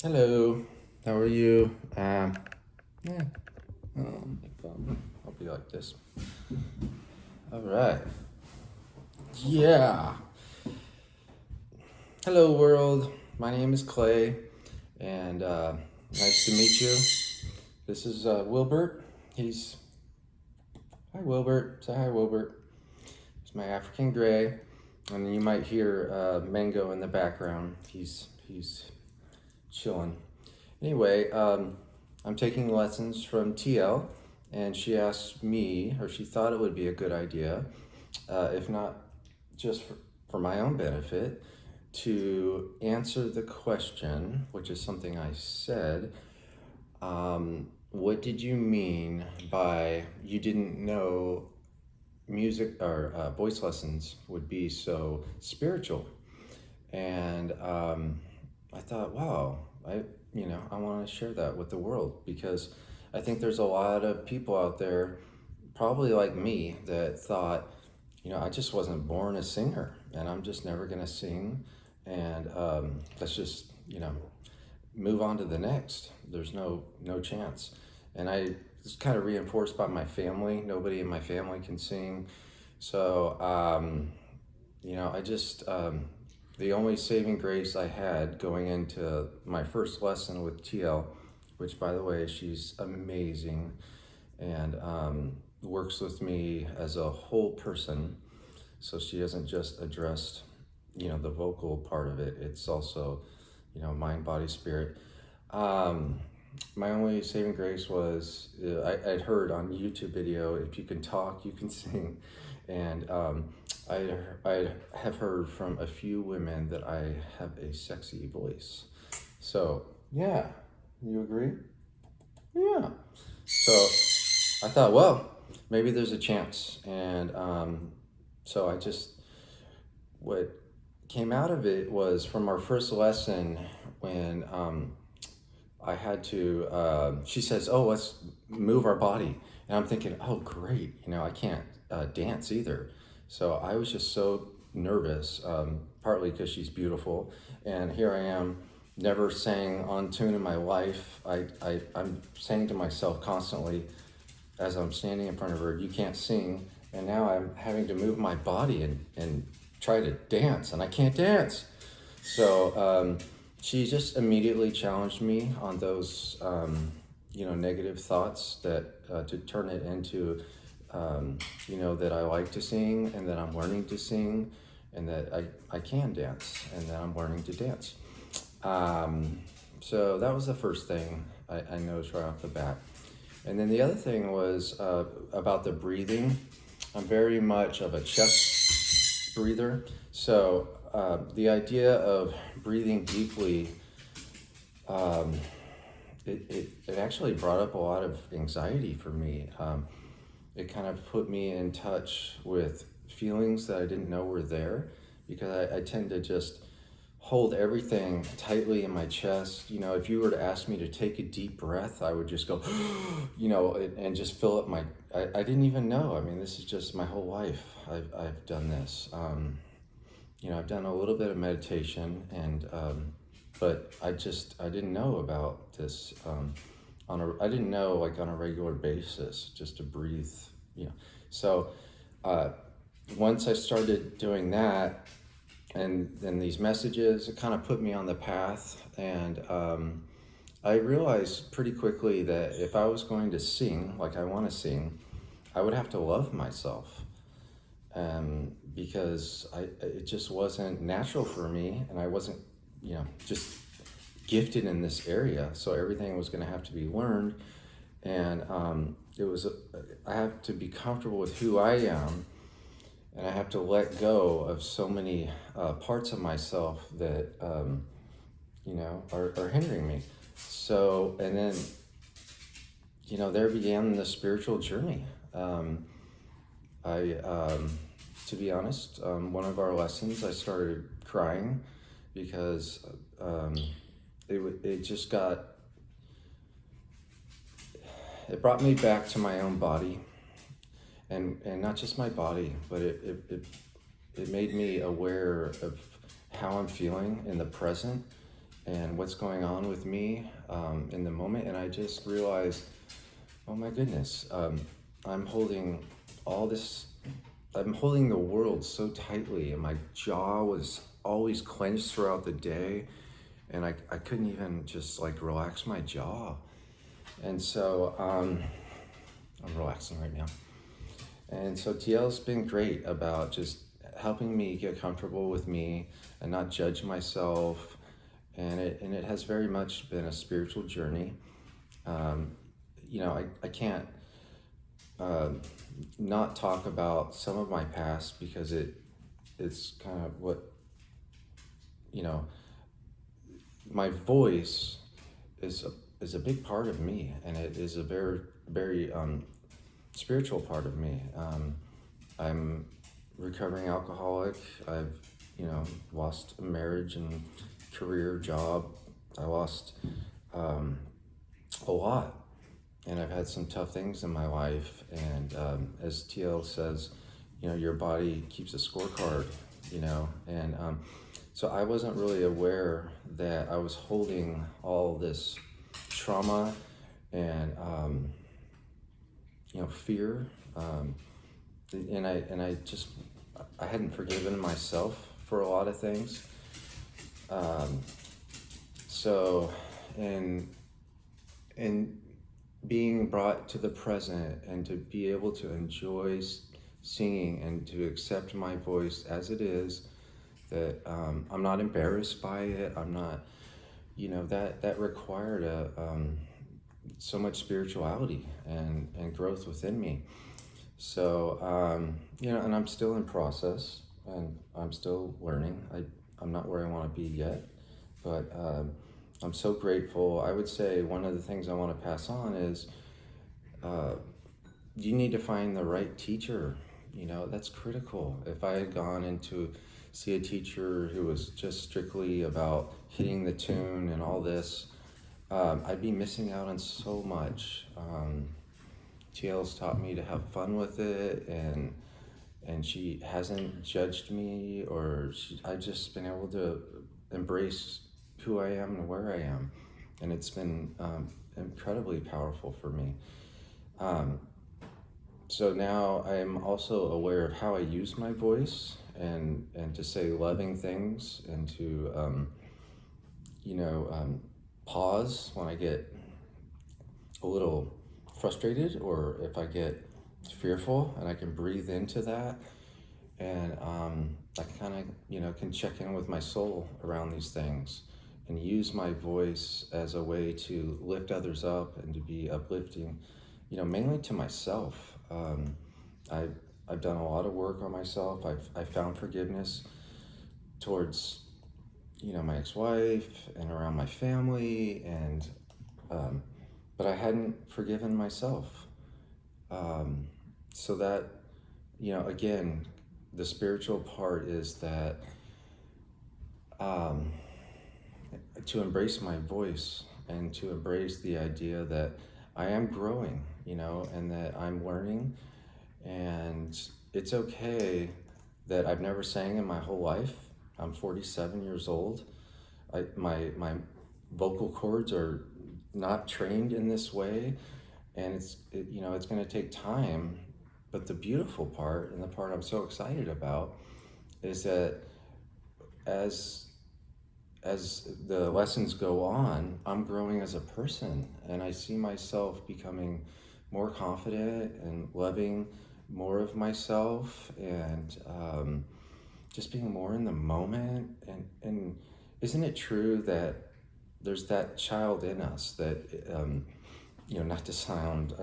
Hello, how are you? Yeah, I'll be like this. All right. Yeah. Hello, world. My name is Clay, and nice to meet you. This is Wilbert. Hi, Wilbert. Say hi, Wilbert. He's my African gray, and you might hear Mango in the background. He's chilling. Anyway, I'm taking lessons from Tielle, and she asked me, or she thought it would be a good idea, if not just for my own benefit, to answer the question, which is something I said. What did you mean by you didn't know music or voice lessons would be so spiritual? And I thought, wow, I want to share that with the world because I think there's a lot of people out there, probably like me, that thought, I just wasn't born a singer, and I'm just never gonna sing, and let's just move on to the next. There's no chance, and I it's kind of reinforced by my family. Nobody in my family can sing, so I just the only saving grace I had going into my first lesson with TL, which by the way, she's amazing and works with me as a whole person. So she doesn't just address, the vocal part of it. It's also, mind, body, spirit. Um, my only saving grace was I'd heard on YouTube video, if you can talk, you can sing. And I have heard from a few women that I have a sexy voice. So, yeah, you agree? Yeah. So I thought, well, maybe there's a chance. And so what came out of it was from our first lesson when I had to, she says, oh, let's move our body. And I'm thinking, oh, great. I can't dance either. So I was just so nervous, partly because she's beautiful. And here I am, never sang on tune in my life. I'm saying to myself constantly as I'm standing in front of her, you can't sing. And now I'm having to move my body and try to dance, and I can't dance. So she just immediately challenged me on those, negative thoughts that to turn it into, that I like to sing and that I'm learning to sing and that I can dance and that I'm learning to dance. So that was the first thing I noticed right off the bat. And then the other thing was about the breathing. I'm very much of a chest breather. So the idea of breathing deeply, it actually brought up a lot of anxiety for me. It kind of put me in touch with feelings that I didn't know were there because I tend to just hold everything tightly in my chest. If you were to ask me to take a deep breath, I would just go, and just fill up I didn't even know. I mean, this is just my whole life. I've done this. I've done a little bit of meditation but I didn't know about this I didn't know like on a regular basis just to breathe, So once I started doing that, and then these messages, it kind of put me on the path. And I realized pretty quickly that if I was going to sing like I want to sing, I would have to love myself. Because it just wasn't natural for me, and I wasn't, just gifted in this area. So everything was going to have to be learned. And I have to be comfortable with who I am, and I have to let go of so many parts of myself that are hindering me. So, and then there began the spiritual journey. To be honest, one of our lessons I started crying because it brought me back to my own body, and not just my body, but it made me aware of how I'm feeling in the present, and what's going on with me in the moment. And I just realized, oh my goodness, I'm holding all this, I'm holding the world so tightly, and my jaw was always clenched throughout the day, and I couldn't even just like relax my jaw. And so I'm relaxing right now. And so Tielle's been great about just helping me get comfortable with me and not judge myself. And it has very much been a spiritual journey. Um, I can't uh, not talk about some of my past because it's kind of what, you know, my voice is a big part of me, and it is a very spiritual part of me. I'm recovering alcoholic. I've, lost a marriage and career, job. I lost um, a lot, and I've had some tough things in my life. And as TL says, your body keeps a scorecard, and so I wasn't really aware that I was holding all this trauma and fear, and I hadn't forgiven myself for a lot of things. Um, so, and being brought to the present and to be able to enjoy singing and to accept my voice as it is, that I'm not embarrassed by it. I'm not, that required so much spirituality and growth within me. So, and I'm still in process, and I'm still learning. I'm not where I want to be yet, but I'm so grateful. I would say one of the things I want to pass on is you need to find the right teacher. That's critical. If I had gone into see a teacher who was just strictly about hitting the tune and all this, I'd be missing out on so much. Tielle's taught me to have fun with it, and she hasn't judged me, I've just been able to embrace who I am and where I am, and it's been incredibly powerful for me. So now I am also aware of how I use my voice, and to say loving things, and to pause when I get a little frustrated, or if I get fearful, and I can breathe into that, and I kind of can check in with my soul around these things, and use my voice as a way to lift others up and to be uplifting, mainly to myself. I've done a lot of work on myself. I've found forgiveness towards my ex-wife and around my family, and but I hadn't forgiven myself. So that, again, the spiritual part is that to embrace my voice, and to embrace the idea that I am growing, and that I'm learning, and it's okay that I've never sang in my whole life. I'm 47 years old. My vocal cords are not trained in this way, and it's going to take time. But the beautiful part, and the part I'm so excited about, is that as the lessons go on, I'm growing as a person, and I see myself becoming more confident and loving more of myself, and just being more in the moment. And isn't it true that there's that child in us that, not to sound,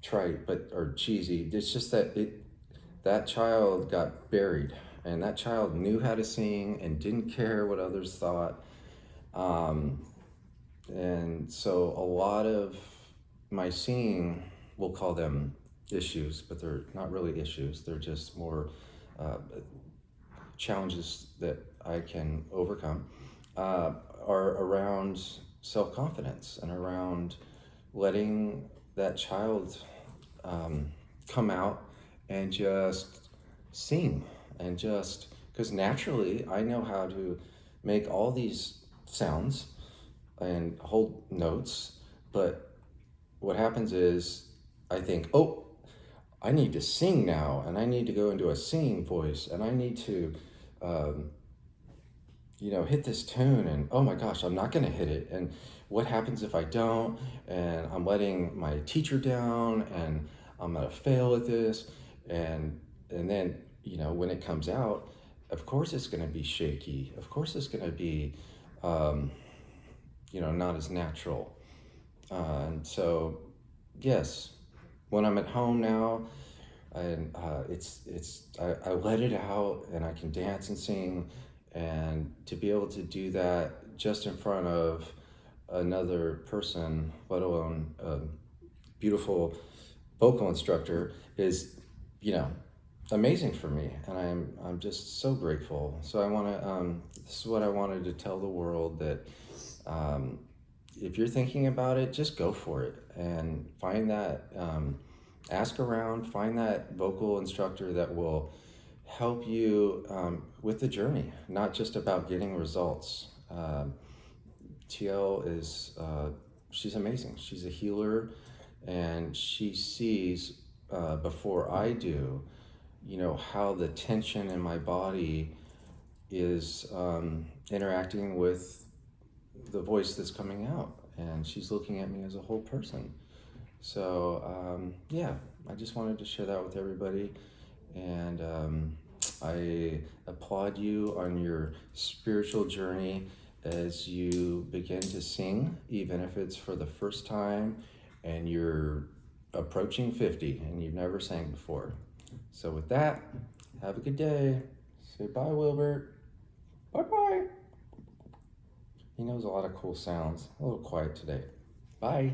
trite, or cheesy, it's just that that child got buried, and that child knew how to sing and didn't care what others thought. And so a lot of my singing, we'll call them issues, but they're not really issues. They're just more challenges that I can overcome, are around self-confidence, and around letting that child come out and just sing, and just because naturally I know how to make all these sounds and hold notes, but what happens is I think, oh, I need to sing now, and I need to go into a singing voice, and I need to, um, hit this tune, and oh my gosh, I'm not going to hit it. And what happens if I don't? And I'm letting my teacher down, and I'm going to fail at this. And then, when it comes out, of course it's going to be shaky. Of course it's going to be, um, not as natural. And so, yes, when I'm at home now, and I let it out, and I can dance and sing, and to be able to do that just in front of another person, let alone a beautiful vocal instructor, is you know amazing for me, and I'm just so grateful. So I want to this is what I wanted to tell the world, that um, if you're thinking about it, just go for it and find that. Ask around, find that vocal instructor that will help you with the journey, not just about getting results. Tielle is, she's amazing. She's a healer, and she sees before I do, how the tension in my body is interacting with the voice that's coming out. And she's looking at me as a whole person. So, yeah, I just wanted to share that with everybody. And I applaud you on your spiritual journey as you begin to sing, even if it's for the first time and you're approaching 50 and you've never sang before. So, with that, have a good day. Say bye, Wilbert. Bye bye. He knows a lot of cool sounds. A little quiet today. Bye.